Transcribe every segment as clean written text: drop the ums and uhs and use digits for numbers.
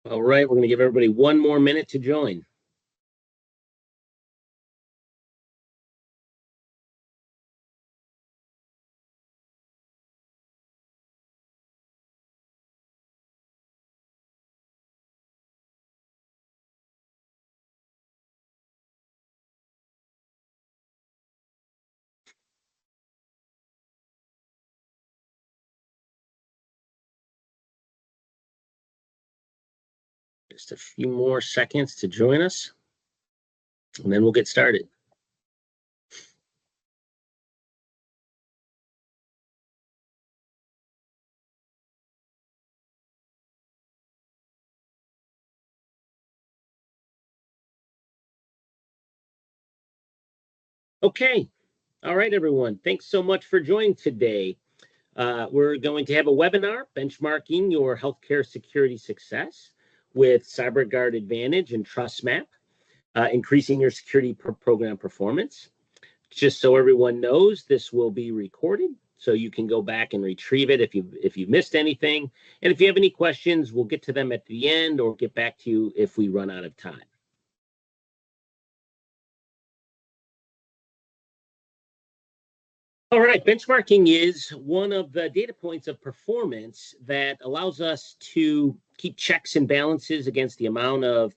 All right, we're going to give everybody one more minute to join. Just a few more seconds to join us, and then we'll get started. Okay. All right, everyone. Thanks so much for joining today. We're going to have a webinar benchmarking your healthcare security success with CyberGuard Advantage and TrustMAPP, increasing your security program performance. Just so everyone knows, this will be recorded, so you can go back and retrieve it if you've missed anything. And if you have any questions, we'll get to them at the end or get back to you if we run out of time. All right, benchmarking is one of the data points of performance that allows us to keep checks and balances against the amount of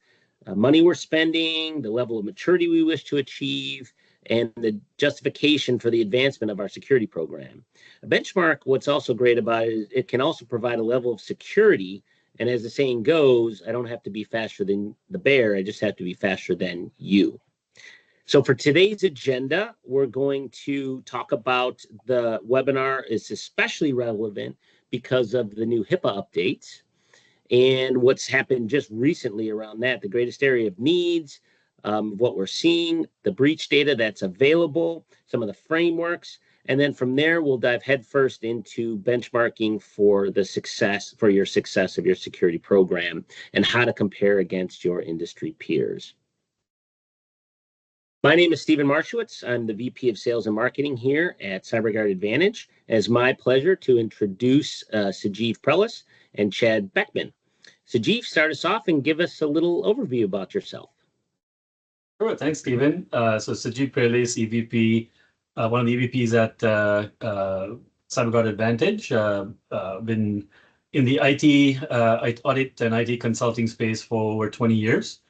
money we're spending, the level of maturity we wish to achieve, and the justification for the advancement of our security program. A benchmark, what's also great about it is it can also provide a level of security. And as the saying goes, I don't have to be faster than the bear, I just have to be faster than you. So for today's agenda, we're going to talk about the webinar is especially relevant because of the new HIPAA updates and what's happened just recently around that, the greatest area of needs, what we're seeing, the breach data that's available, some of the frameworks, and then from there, we'll dive headfirst into benchmarking for the success, for your success of your security program and how to compare against your industry peers. My name is Stephen Marshowitz. I'm the VP of Sales and Marketing here at CyberGuard Advantage. It's my pleasure to introduce Sajeev Prelis and Chad Beckman. Sajeev, start us off and give us a little overview about yourself. Sure, thanks, Stephen. So Sajeev Prelis, EVP, one of the EVPs at CyberGuard Advantage. Been in the IT audit and IT consulting space for over 20 years.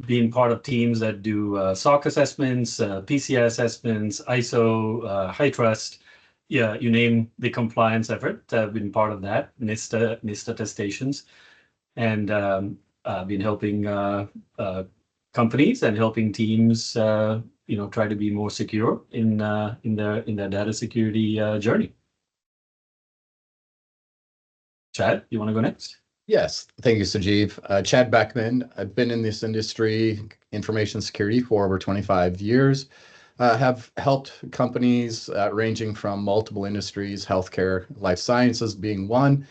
Being part of teams that do SOC assessments, PCI assessments, ISO, high trust, yeah, you name the compliance effort. I've been part of that, NIST attestations, and been helping companies and helping teams, try to be more secure in their data security journey. Chad, you want to go next? Yes, thank you, Sajeev. Chad Beckman. I've been in this industry, information security, for over 25 years. Have helped companies ranging from multiple industries, healthcare, life sciences being one,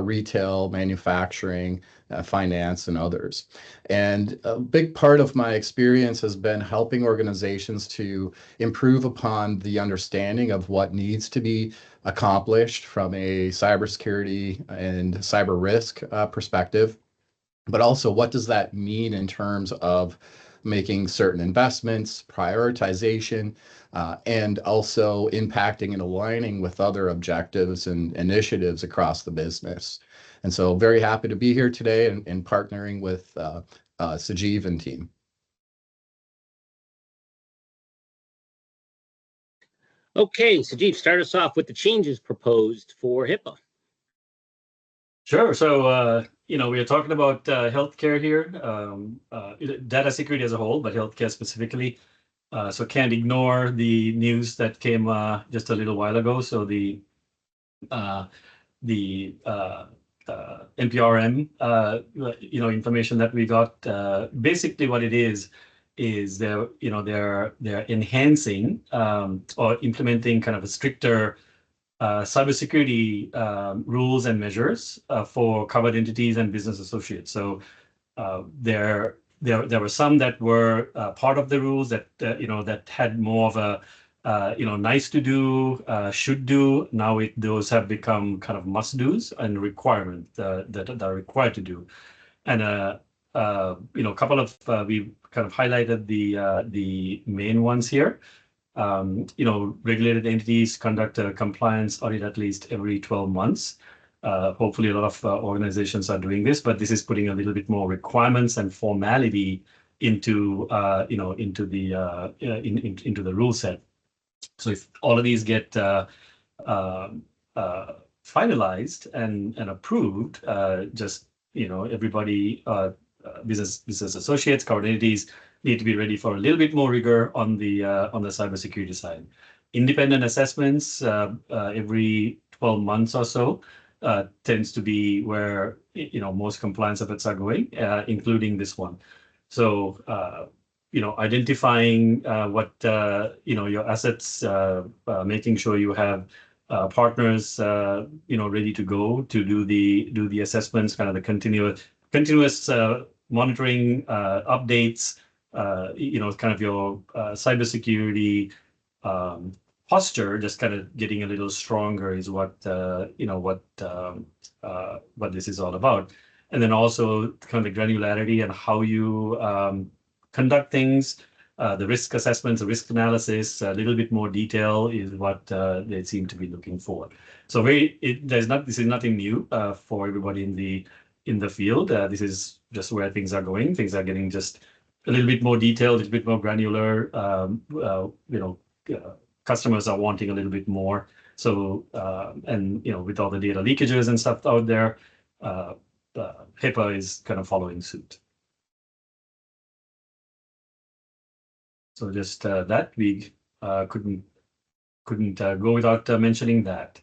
retail, manufacturing, finance, and others. And a big part of my experience has been helping organizations to improve upon the understanding of what needs to be accomplished from a cybersecurity and cyber risk perspective, but also what does that mean in terms of making certain investments, prioritization, and also impacting and aligning with other objectives and initiatives across the business. And so very happy to be here today and partnering with Sajeev and team. Okay, Sajeev, start us off with the changes proposed for HIPAA. Sure. So, we are talking about healthcare here, data security as a whole, but healthcare specifically. So can't ignore the news that came just a little while ago. So the NPRM, information that we got. Basically, what it is they're enhancing or implementing kind of a stricter cybersecurity rules and measures for covered entities and business associates. So there were some that were part of the rules that that had more of nice to do, should do. Now those have become kind of must do's and requirement that are required to do. And a couple of we kind of highlighted the main ones here. Regulated entities conduct a compliance audit at least every 12 months. Hopefully, a lot of organizations are doing this, but this is putting a little bit more requirements and formality into into the rule set. So if all of these get finalized and approved, everybody, business associates, covered entities need to be ready for a little bit more rigor on the cybersecurity side. Independent assessments every 12 months or so tends to be where most compliance efforts are going, including this one. So identifying what your assets, making sure you have partners ready to go to do the assessments, kind of the continuous monitoring, updates, kind of your cybersecurity posture, just kind of getting a little stronger is what this is all about. And then also kind of the granularity and how you conduct things, the risk assessments, the risk analysis, a little bit more detail is what they seem to be looking for. So this is nothing new for everybody in the field. This is just where things are going. Things are getting just a little bit more detailed, a little bit more granular. Customers are wanting a little bit more. So and with all the data leakages and stuff out there, HIPAA is kind of following suit. So just that we couldn't go without mentioning that.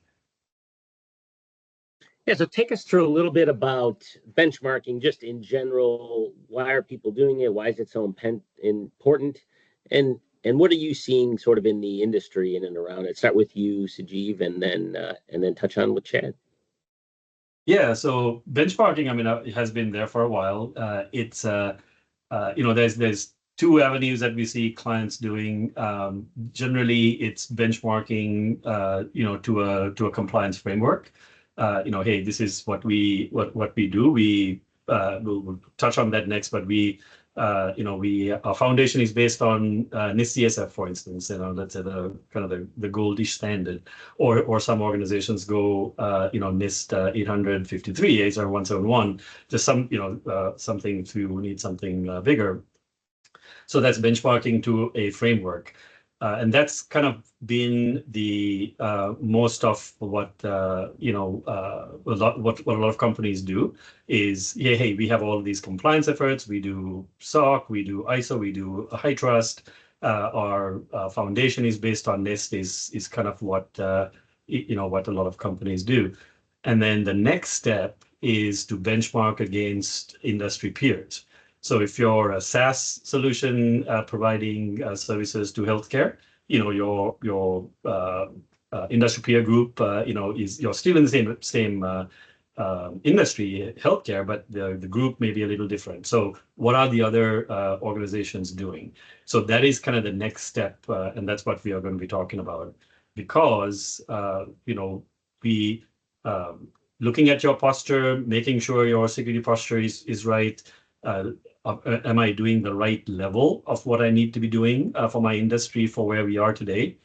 Yeah, so take us through a little bit about benchmarking, just in general. Why are people doing it? Why is it so important? And what are you seeing sort of in the industry in and around it? Start with you, Sajeev, and then touch on with Chad. Yeah, so benchmarking, I mean, it has been there for a while. It's there's two avenues that we see clients doing. Generally, it's benchmarking, to a compliance framework. Hey, this is what we do. We'll touch on that next, but our foundation is based on NIST CSF, for instance. Let's say the kind of the goldish standard, or some organizations go NIST 853, ASR 171, just something to need something bigger. So that's benchmarking to a framework. And that's kind of been the most of what a lot of companies do is, yeah, hey, we have all these compliance efforts. We do SOC, we do ISO, we do HITRUST. Our foundation is based on NIST is kind of what what a lot of companies do. And then the next step is to benchmark against industry peers. So if you're a SaaS solution providing services to healthcare, your industry peer group, you're still in the same industry, healthcare, but the group may be a little different. So what are the other organizations doing? So that is kind of the next step, and that's what we are going to be talking about, because we looking at your posture, making sure your security posture is right. Am I doing the right level of what I need to be doing for my industry, for where we are today?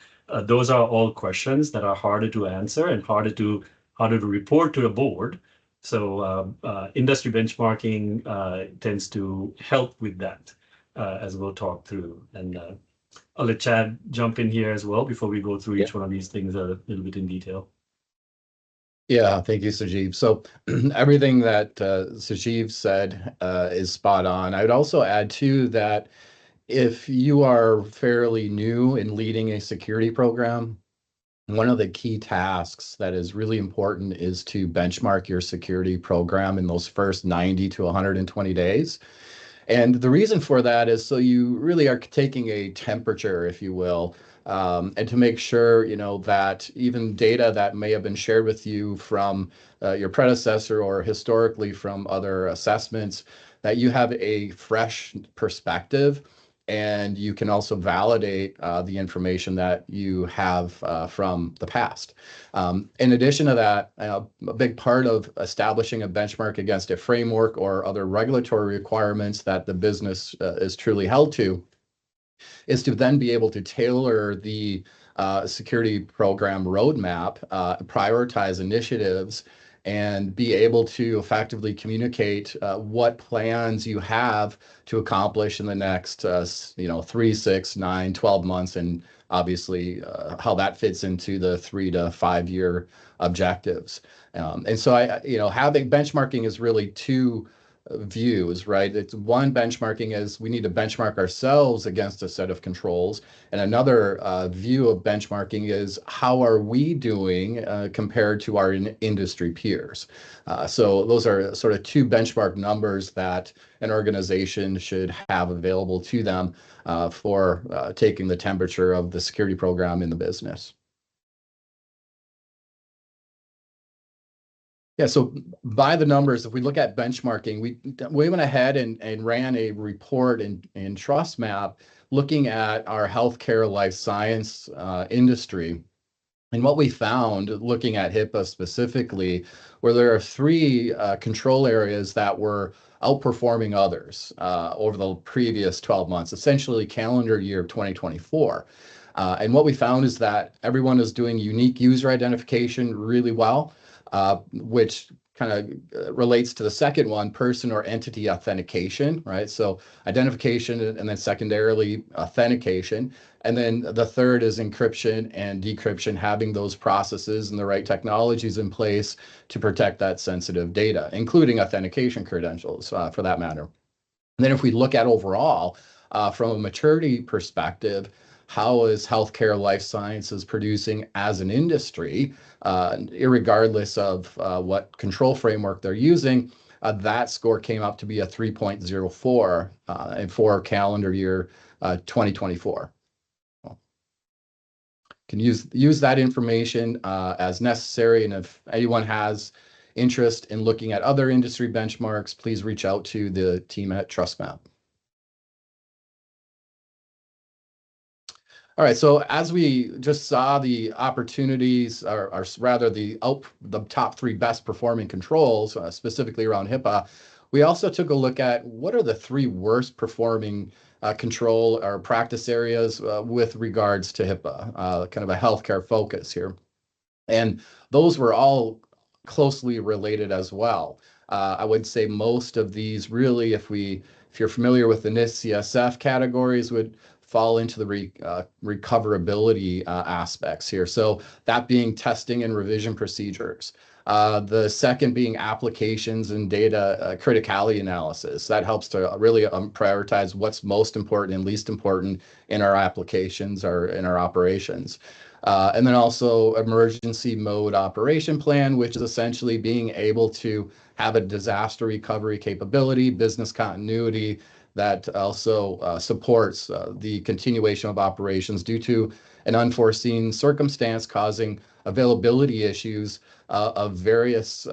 Those are all questions that are harder to answer and harder to report to a board. So industry benchmarking tends to help with that, as we'll talk through. And I'll let Chad jump in here as well before we go through each one of these things a little bit in detail. Yeah, thank you, Sajeev. So everything that Sajeev said is spot on. I would also add too that if you are fairly new in leading a security program, one of the key tasks that is really important is to benchmark your security program in those first 90 to 120 days. And the reason for that is so you really are taking a temperature, if you will, and to make sure, that even data that may have been shared with you from your predecessor or historically from other assessments, that you have a fresh perspective and you can also validate the information that you have from the past. In addition to that, a big part of establishing a benchmark against a framework or other regulatory requirements that the business is truly held to is to then be able to tailor the security program roadmap, prioritize initiatives, and be able to effectively communicate what plans you have to accomplish in the next 3, 6, 9, 12 months, and obviously how that fits into the 3 to 5 year objectives. And so having benchmarking is really two views, right? It's one, benchmarking is we need to benchmark ourselves against a set of controls. And another view of benchmarking is how are we doing compared to our industry peers? So those are sort of two benchmark numbers that an organization should have available to them for taking the temperature of the security program in the business. Yeah, so by the numbers, if we look at benchmarking, we went ahead and ran a report in TrustMAPP looking at our healthcare life science industry. And what we found, looking at HIPAA specifically, where there are three control areas that were outperforming others over the previous 12 months, essentially calendar year 2024. And what we found is that everyone is doing unique user identification really well, which kind of relates to the second one, person or entity authentication, right? So identification and then secondarily authentication. And then the third is encryption and decryption, having those processes and the right technologies in place to protect that sensitive data, including authentication credentials for that matter. And then if we look at overall, from a maturity perspective, how is healthcare life sciences producing as an industry, irregardless of what control framework they're using? That score came up to be a 3.04 for calendar year 2024. Can use that information as necessary, and if anyone has interest in looking at other industry benchmarks, please reach out to the team at TrustMAPP. All right, so as we just saw the opportunities, or rather the top 3 best performing controls, specifically around HIPAA, we also took a look at what are the 3 worst performing control or practice areas with regards to HIPAA, kind of a healthcare focus here. And those were all closely related as well. I would say most of these really, if you're familiar with the NIST CSF categories, would fall into the recoverability aspects here. So that being testing and revision procedures. The second being applications and data criticality analysis. That helps to really prioritize what's most important and least important in our applications or in our operations. And then also emergency mode operation plan, which is essentially being able to have a disaster recovery capability, business continuity, that also supports the continuation of operations due to an unforeseen circumstance causing availability issues of various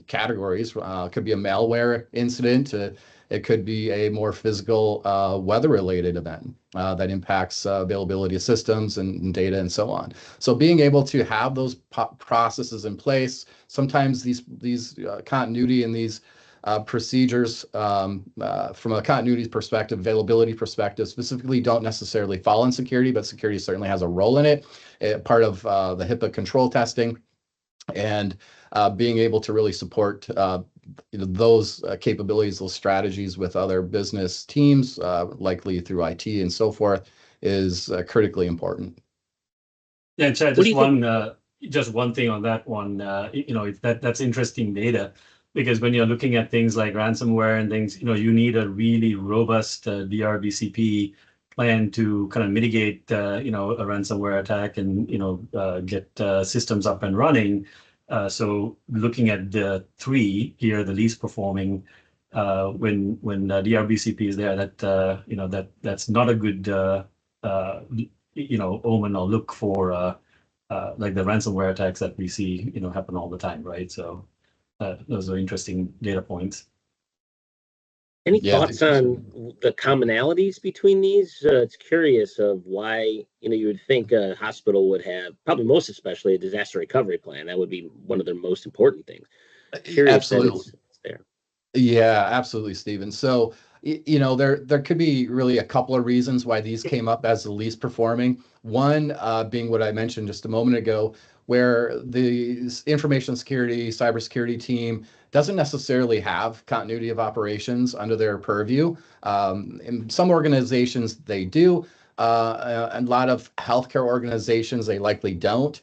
categories. Could be a malware incident. It could be a more physical weather-related event that impacts availability of systems and data and so on. So being able to have those processes in place, sometimes these continuity and these procedures from a continuity perspective, availability perspective, specifically don't necessarily fall in security, but security certainly has a role in it, part of the HIPAA control testing, and being able to really support those capabilities, those strategies with other business teams, likely through IT and so forth, is critically important. Yeah, Chad, just one thing on that one. That's interesting data, because when you're looking at things like ransomware and things, you need a really robust DRBCP plan to kind of mitigate, a ransomware attack and, get systems up and running. So looking at the 3 here, the least performing, when DRBCP is there, that's not a good, omen or look for like the ransomware attacks that we see, happen all the time, right? So those are interesting data points. Any Yeah, thoughts on the commonalities between these? It's curious of why, you would think a hospital would have, probably most especially, a disaster recovery plan. That would be one of their most important things. Curious that absolutely. it's there. Yeah, absolutely, Stephen. So, there could be really a couple of reasons why these came up as the least performing. One being what I mentioned just a moment ago, where the information security, cybersecurity team doesn't necessarily have continuity of operations under their purview. In some organizations, they do. And a lot of healthcare organizations, they likely don't.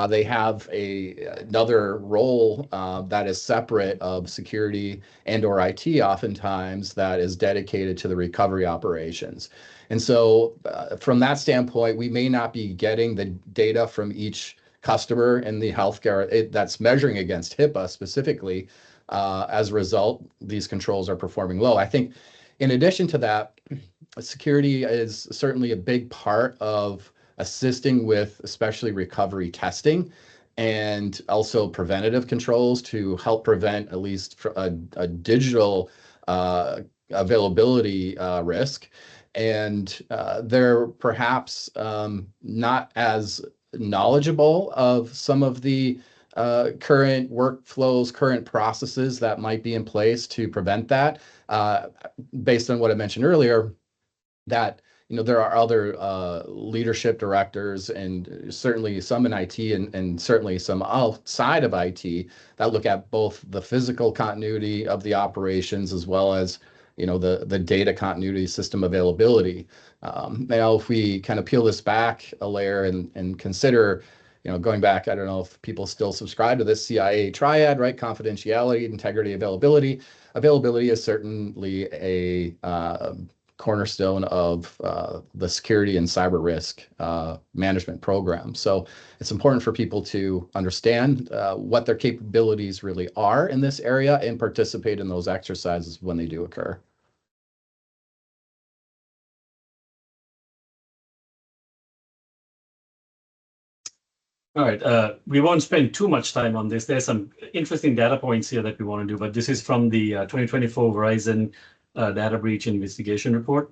They have another role that is separate of security and or IT oftentimes that is dedicated to the recovery operations. And so from that standpoint, we may not be getting the data from each customer in the healthcare that's measuring against HIPAA specifically. As a result, these controls are performing low. I think in addition to that, security is certainly a big part of assisting with especially recovery testing and also preventative controls to help prevent at least a digital availability risk. And they're perhaps not as knowledgeable of some of the current workflows, current processes that might be in place to prevent that. Based on what I mentioned earlier, that there are other leadership directors and certainly some in IT and certainly some outside of IT that look at both the physical continuity of the operations as well as the data continuity system availability. Now, if we kind of peel this back a layer and consider, going back, I don't know if people still subscribe to this CIA triad, right? Confidentiality, integrity, availability. Availability is certainly a cornerstone of the security and cyber risk management program. So it's important for people to understand what their capabilities really are in this area and participate in those exercises when they do occur. All right, we won't spend too much time on this. There's some interesting data points here that we want to do, but this is from the 2024 Verizon data breach investigation report.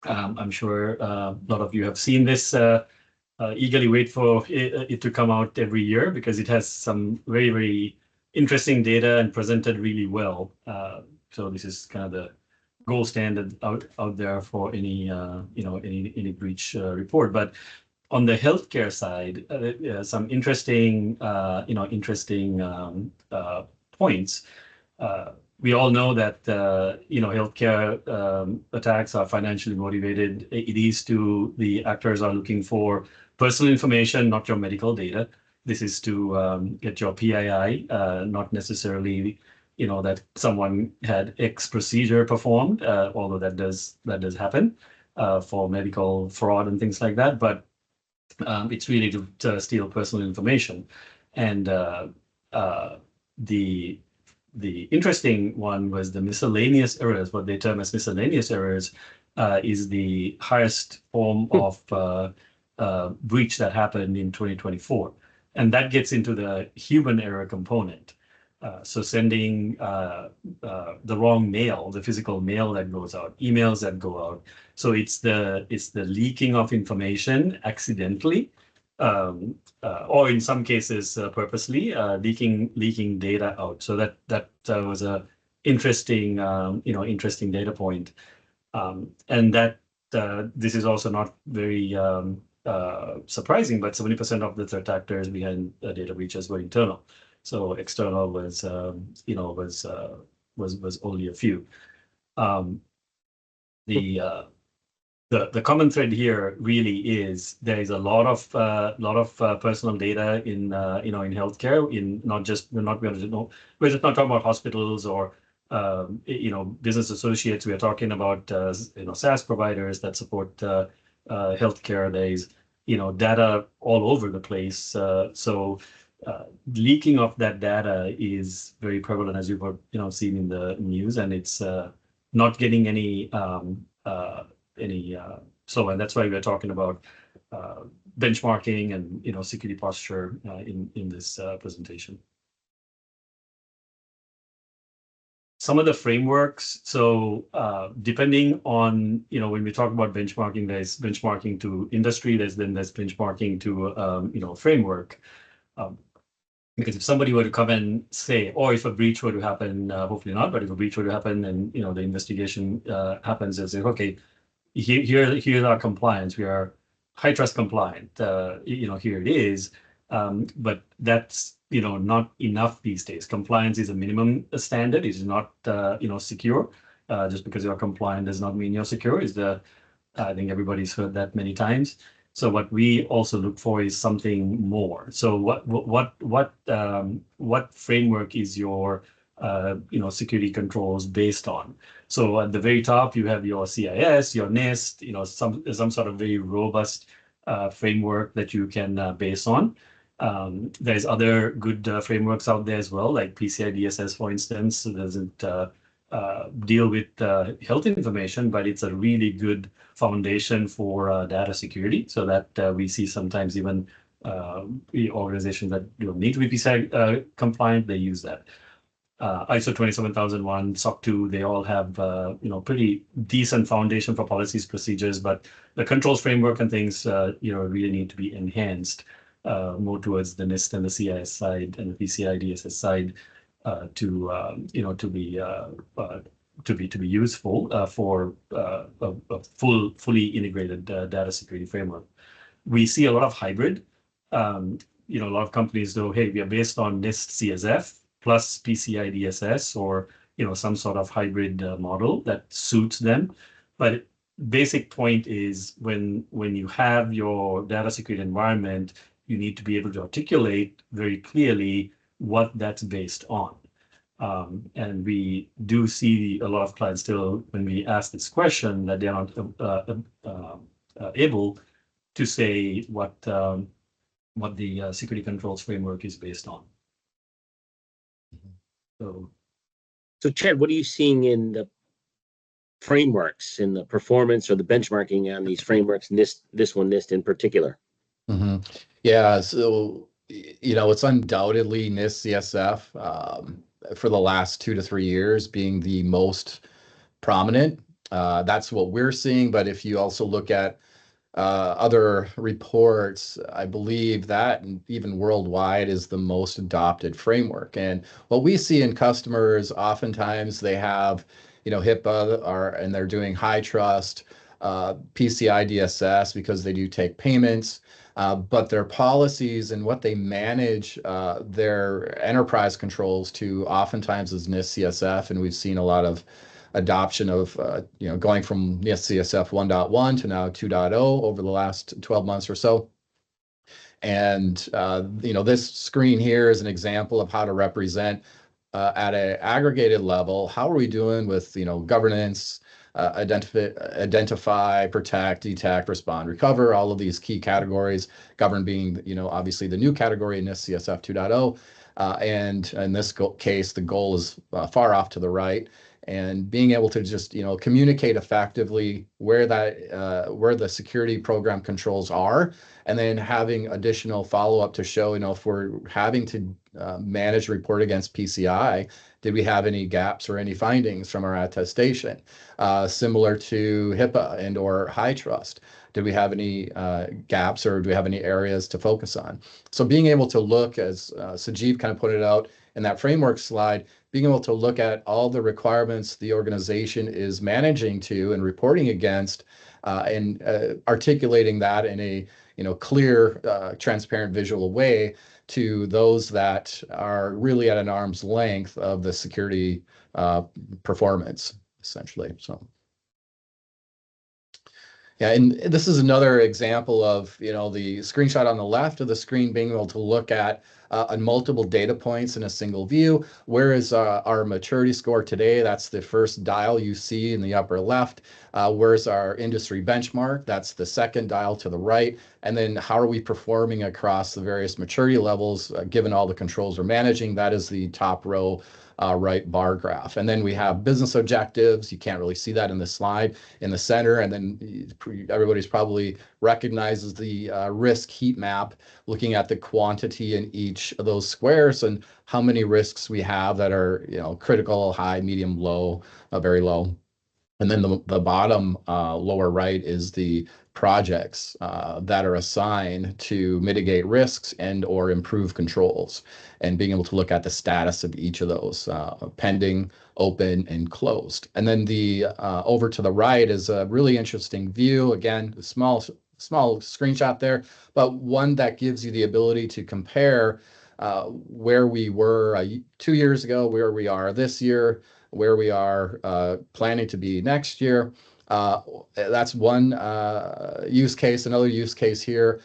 I'm sure a lot of you have seen this. Eagerly wait for it to come out every year because it has some very, very interesting data and presented really well. So this is kind of the gold standard out there for any any breach report. But on the healthcare side, some interesting points. We all know that healthcare attacks are financially motivated. It is to the actors are looking for personal information, not your medical data. This is to get your PII, not necessarily that someone had X procedure performed, although that does happen for medical fraud and things like that. But it's really to steal personal information. And the interesting one was the miscellaneous errors. What they term as miscellaneous errors is the highest form of breach that happened in 2024. And that gets into the human error component. So sending the wrong mail, the physical mail that goes out, emails that go out. So it's the leaking of information accidentally, or in some cases purposely, leaking data out. So that was a interesting interesting data point, and that this is also not very surprising. But 70% of the threat actors behind data breaches were internal. So external was was only a few. The common thread here really is there is a lot of personal data in in healthcare. We're just not talking about hospitals or business associates. We are talking about SaaS providers that support healthcare. There's data all over the place. So leaking of that data is very prevalent, as you've seen in the news, and it's not getting any. And that's why we're talking about benchmarking and security posture in this presentation. some of the frameworks. So depending on, when we talk about benchmarking, there's benchmarking to industry, there's benchmarking to, framework. Because if somebody were to come and say, or if a breach were to happen, hopefully not, but if a breach were to happen and, the investigation happens, they'll say, okay, here's our compliance. We are high trust compliant. Here it is. But that's, not enough these days. Compliance is a minimum standard. It is not, secure. Just because you're compliant does not mean you're secure. I think everybody's heard that many times. So what we also look for is something more. So what framework is your security controls based on? So at the very top you have your CIS, your NIST, some sort of very robust framework that you can base on. There's other good frameworks out there as well, like PCI DSS, for instance. It doesn't deal with health information, but it's a really good foundation for data security, so that we see sometimes even organizations that need to be PCI compliant, they use that. ISO 27001, SOC 2, they all have pretty decent foundation for policies, procedures, but the controls framework and things really need to be enhanced more towards the NIST and the CIS side and the PCI DSS side to be useful for a fully integrated data security framework. We see a lot of hybrid. A lot of companies though, hey, we are based on NIST CSF plus PCI DSS, or some sort of hybrid model that suits them. But basic point is when you have your data security environment, you need to be able to articulate very clearly what that's based on. And we do see a lot of clients still, when we ask this question, that they're not able to say what the security controls framework is based on. So Chad, what are you seeing in the frameworks, in the performance or the benchmarking on these frameworks, NIST in particular? Mm-hmm. Yeah, so it's undoubtedly NIST CSF for the last 2 to 3 years being the most prominent. That's what we're seeing. But if you also look at other reports, I believe that even worldwide is the most adopted framework. And what we see in customers, oftentimes they have, HIPAA and they're doing high trust, PCI DSS because they do take payments. But their policies and what they manage their enterprise controls to oftentimes is NIST CSF, and we've seen a lot of adoption of going from NIST CSF 1.1 to now 2.0 over the last 12 months or so. And this screen here is an example of how to represent at an aggregated level. How are we doing with governance? Identify, protect, detect, respond, recover, all of these key categories, govern being, obviously the new category in NIST CSF 2.0. And in this case, the goal is far off to the right, and being able to just, communicate effectively where the security program controls are, and then having additional follow-up to show, if we're having to manage report against PCI, did we have any gaps or any findings from our attestation? Similar to HIPAA and or high trust, did we have any gaps, or do we have any areas to focus on? So being able to look, as Sajeev kind of put it out in that framework slide, being able to look at all the requirements the organization is managing to and reporting against, and articulating that in a clear, transparent, visual way to those that are really at an arm's length of the security performance, essentially. So yeah, and this is another example of the screenshot on the left of the screen, being able to look at multiple data points in a single view. Where is our maturity score today? That's the first dial you see in the upper left. Where's our industry benchmark? That's the second dial to the right. And then how are we performing across the various maturity levels, given all the controls we're managing? That is the top row right bar graph. And then we have business objectives. You can't really see that in the slide in the center. And then everybody's probably recognizes the risk heat map, looking at the quantity in each of those squares and how many risks we have that are, critical, high, medium, low, very low. And then the bottom lower right is the projects that are assigned to mitigate risks and or improve controls, and being able to look at the status of each of those, pending, open, and closed. And then the over to the right is a really interesting view. Again, small screenshot there, but one that gives you the ability to compare where we were 2 years ago, where we are this year, where we are planning to be next year. That's one use case. Another use case here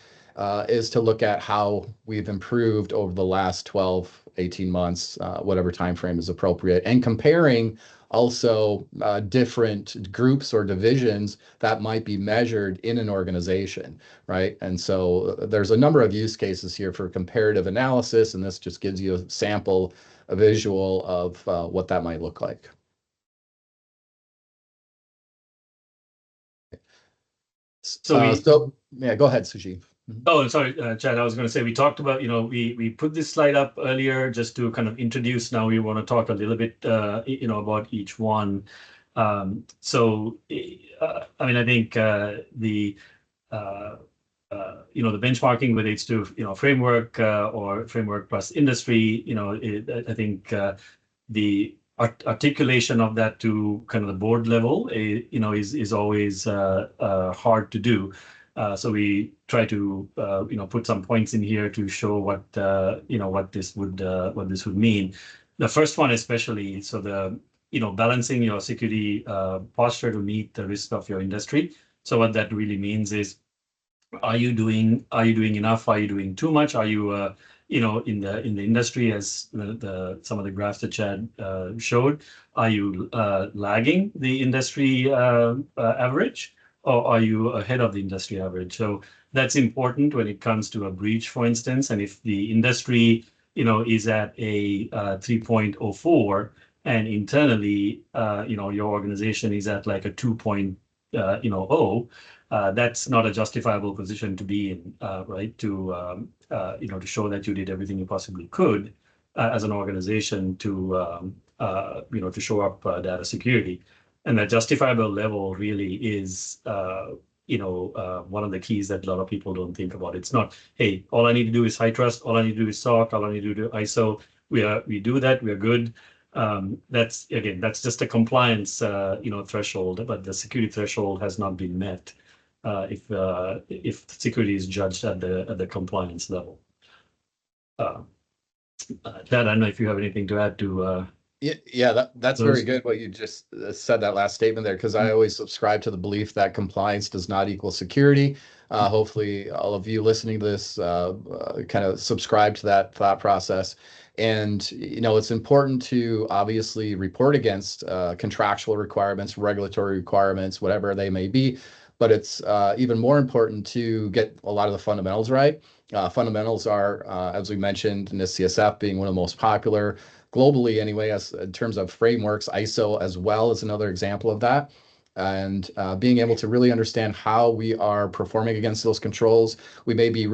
is to look at how we've improved over the last 12, 18 months, whatever time frame is appropriate, and comparing also different groups or divisions that might be measured in an organization, right? And so there's a number of use cases here for comparative analysis, and this just gives you a visual of what that might look like. So yeah, go ahead, Sujeev. Oh, sorry, Chad, I was going to say, we talked about, we put this slide up earlier just to kind of introduce. Now we want to talk a little bit, about each one. I mean, I think the benchmarking relates to, framework or framework plus industry, I think the articulation of that to kind of the board level, is always hard to do. So we try to, put some points in here to show what, what this would mean. The first one especially, so the, balancing your security posture to meet the risk of your industry. So what that really means is, are you doing enough? Are you doing too much? Are you, in the industry, as some of the graphs that Chad showed, are you lagging the industry average? Or are you ahead of the industry average? So that's important when it comes to a breach, for instance. And if the industry, is at a 3.04, and internally, your organization is at like a 2.0, that's not a justifiable position to be in, right? To to show that you did everything you possibly could as an organization to to show up data security. And that justifiable level really is, one of the keys that a lot of people don't think about. It's not, hey, all I need to do is high trust, all I need to do is SOC, all I need to do is ISO. We do that, we're good. That's just a compliance, threshold, but the security threshold has not been met if security is judged at the compliance level. Chad, I don't know if you have anything to add to. Yeah, that's very good what you just said, that last statement there, because I always subscribe to the belief that compliance does not equal security. Hopefully all of you listening to this kind of subscribe to that thought process. And, it's important to obviously report against contractual requirements, regulatory requirements, whatever they may be. But it's even more important to get a lot of the fundamentals right. Fundamentals are, as we mentioned, NIST-CSF being one of the most popular globally anyway, as in terms of frameworks. ISO as well is another example of that. And being able to really understand how we are performing against those controls. We may be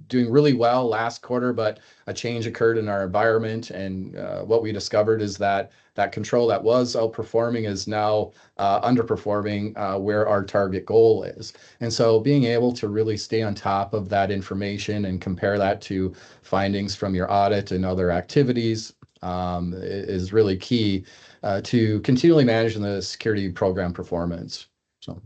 doing really well last quarter, but a change occurred in our environment. And what we discovered is that control that was outperforming is now underperforming where our target goal is. And so being able to really stay on top of that information and compare that to findings from your audit and other activities is really key to continually managing the security program performance. So,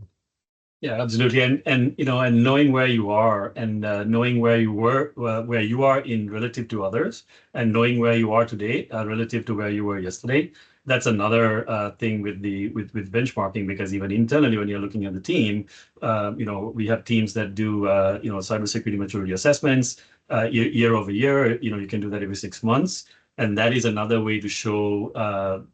yeah, absolutely, and knowing where you are, and knowing where you were, where you are in relative to others, and knowing where you are today relative to where you were yesterday. That's another thing with benchmarking, because even internally, when you're looking at the team, we have teams that do cybersecurity maturity assessments year over year. You can do that every 6 months. And that is another way to show,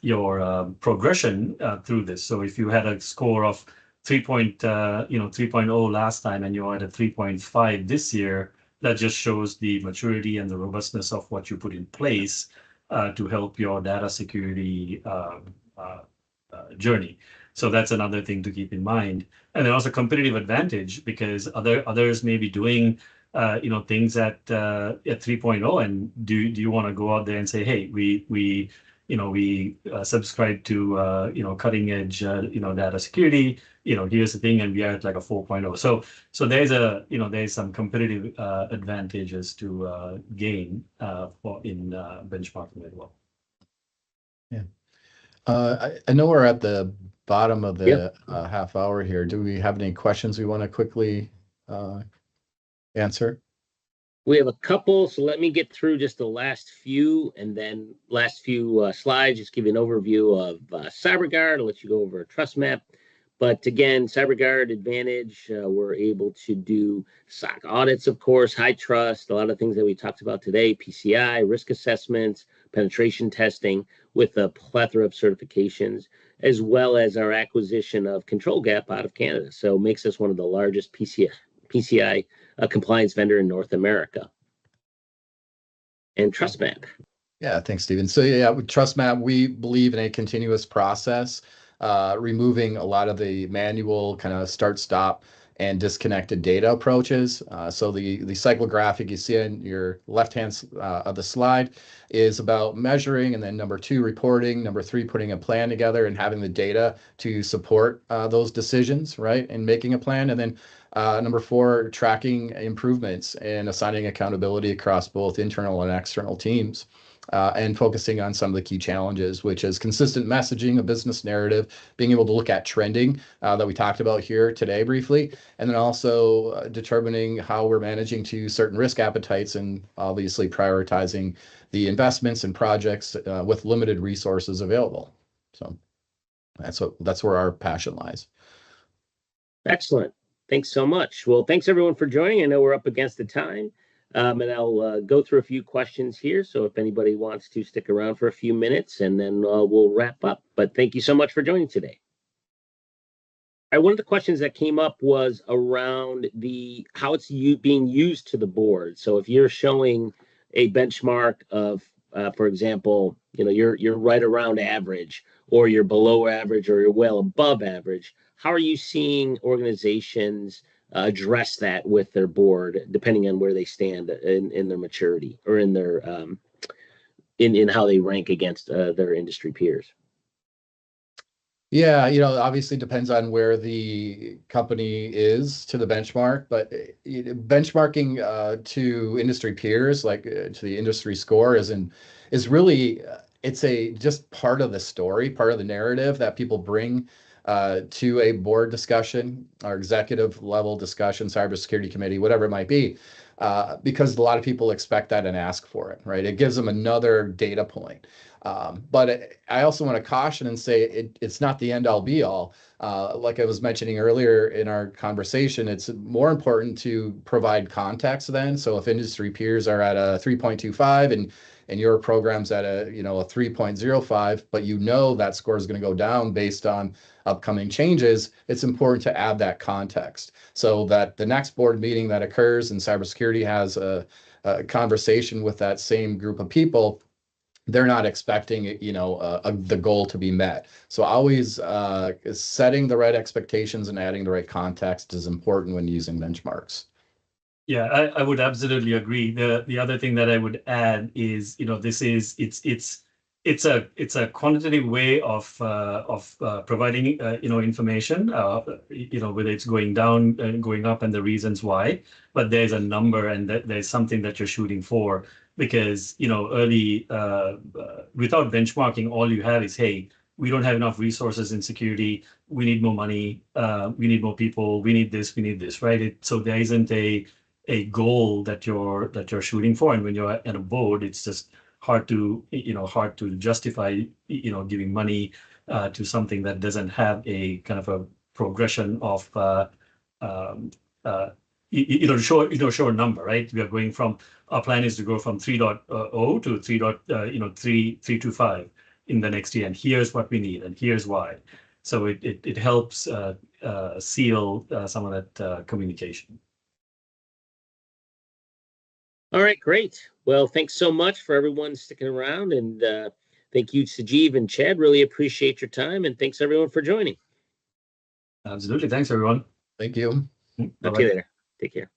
your progression through this. So if you had a score of 3.0 last time, and you're at a 3.5 this year, that just shows the maturity and the robustness of what you put in place to help your data security journey. So that's another thing to keep in mind. And then also competitive advantage, because others may be doing things at 3.0, and do you want to go out there and say, hey, we subscribe to cutting edge data security, here's the thing, and we are at like a 4.0. So there's some competitive advantages to gain in benchmarking as well. Yeah. I know we're at the bottom of the half hour here. Do we have any questions we want to quickly answer? We have a couple, so let me get through just the last few, and then last few slides, just give you an overview of CyberGuard. I'll let you go over TrustMAPP. But again, CyberGuard Advantage, we're able to do SOC audits, of course, high trust, a lot of things that we talked about today, PCI, risk assessments, penetration testing with a plethora of certifications, as well as our acquisition of Control Gap out of Canada. So it makes us one of the largest PCI compliance vendor in North America. And TrustMAPP. Yeah, thanks, Stephen. So yeah, with TrustMAPP, we believe in a continuous process, removing a lot of the manual kind of start-stop and disconnected data approaches. So the cycle graphic you see on your left-hand of the slide is about measuring, and then number 2, reporting, number 3, putting a plan together and having the data to support those decisions, right, and making a plan. And then number 4, tracking improvements and assigning accountability across both internal and external teams. And focusing on some of the key challenges, which is consistent messaging, a business narrative, being able to look at trending that we talked about here today briefly, and then also determining how we're managing to certain risk appetites and obviously prioritizing the investments and projects with limited resources available. So that's where our passion lies. Excellent. Thanks so much. Well, thanks everyone for joining. I know we're up against the time. And I'll go through a few questions here. So if anybody wants to stick around for a few minutes, and then we'll wrap up. But thank you so much for joining today. One of the questions that came up was around how it's being used to the board. So if you're showing a benchmark of, for example, you're right around average, or you're below average, or you're well above average, how are you seeing organizations address that with their board, depending on where they stand in their maturity, or in their in how they rank against their industry peers? Yeah, obviously depends on where the company is to the benchmark, but benchmarking to industry peers, like to the industry score, is really it's just part of the story, part of the narrative that people bring to a board discussion or executive level discussion, cybersecurity committee, whatever it might be, because a lot of people expect that and ask for it, right? It gives them another data point. But I also want to caution and say it's not the end all be all. Like I was mentioning earlier in our conversation, it's more important to provide context then. So if industry peers are at a 3.25 and your program's at a 3.05, but that score is going to go down based on upcoming changes, it's important to add that context so that the next board meeting that occurs and cybersecurity has a conversation with that same group of people, they're not expecting the goal to be met. So always setting the right expectations and adding the right context is important when using benchmarks. Yeah, I would absolutely agree. The other thing that I would add is, it's a quantitative way of providing information, whether it's going down and going up and the reasons why, but there's a number and there's something that you're shooting for, because early without benchmarking, all you have is, hey, we don't have enough resources in security, we need more money, we need more people, we need this, right? So there isn't a goal that you're shooting for, and when you're at a board, it's just hard to justify giving money to something that doesn't have a kind of a progression of show a number, right? We are going from, our plan is to go from 3.0 to 3.325 in the next year, and here's what we need and here's why. So it helps seal some of that communication. All right, great. Well, thanks so much for everyone sticking around, and thank you, Sajeev and Chad. Really appreciate your time, and thanks everyone for joining. Absolutely. Thanks, everyone. Thank you. Talk to you later. Take care.